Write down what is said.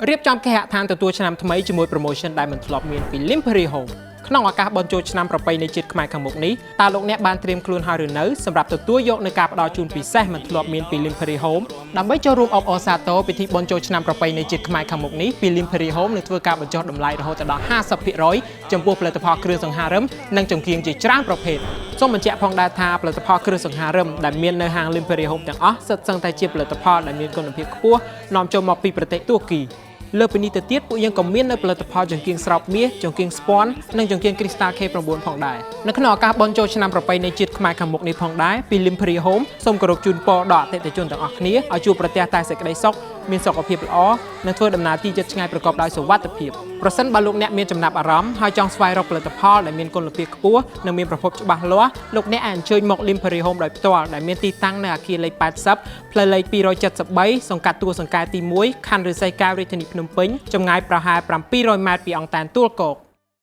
រៀបចំគេហដ្ឋានទទួលឆ្នាំថ្មីជាមួយ promotion ដែលមិនធ្លាប់មានពី Limpery Home ក្នុងឱកាសបុណ្យចូលឆ្នាំប្រពៃណីជាតិខ្មែរខាងមុខនេះតើលោកអ្នកបានត្រៀមខ្លួនហើយឬនៅសម្រាប់ទទួលយកនូវការផ្ដល់ជូនពិសេសមិនធ្លាប់មានពី Limpery Home ដើម្បីចូលរួមអបអរសាទរពិធីបុណ្យចូលឆ្នាំប្រពៃណីជាតិខ្មែរខាងមុខនេះពី Limpery Home នឹងធ្វើការបញ្ចុះតម្លៃរហូតដល់ 50% ចំពោះផលិតផលគ្រឿងសង្ហារឹមនិងចង្កៀងជាច្រើនប្រភេទសូមបញ្ជាក់ផងដែរថាផលិតផលគ្រឿងសង្ហារឹមដែលមាននៅហាង Limpery Home ទាំងអស់សុទ្ធសឹងតែជាផលិតផលដែលមានគុណភាពខ្ពស់នាំចូលមកពីប្រទេសទួរគីលើពីនេះទៅទៀតពួកយើងក៏មាននៅផលិតផលចង្កៀងស្រោបមាសចង្កៀងស្ពាន់និងចង្កៀងគ្រីស្តាល់ K9 ផងដែរនៅក្នុងឱកាសបុណ្យចូលឆ្នាំប្រពៃណីជាតិខ្មែរខាងមុខនេះផងដែរពី Limpery Home សូមគោរពជូនពរដល់អតិថិជនទាំងអស់គ្នាឲ្យជួបប្រទះតែសេចក្តីសុខមានសុខភាពល្អនិងធ្វើដំណើរទីជិតឆ្ងាយប្រកបដោយសុវត្ថិភាពប្រសិនបើលោកអ្នកមានចំណាប់អារម្មណ៍ហើយចង់ស្វែងរកផលិតផលដែលមានគុណភាពខ្ពស់និងមានប្រភពច្បាស់លាស់លោកអ្នកអាចអញ្ជើញមក Limpery Home ដោយផ្ទាល់ដែលមានទីតាំងនៅអគារលេខ80ផ្លូវលេខ273សង្កាត់ទួលសង្កែទី1ខណ្ឌឫស្សីកែវរាជធានីភ្នំពេញចម្ងាយប្រហែល700ម៉ែត្រពីអង្គតានទួលគោក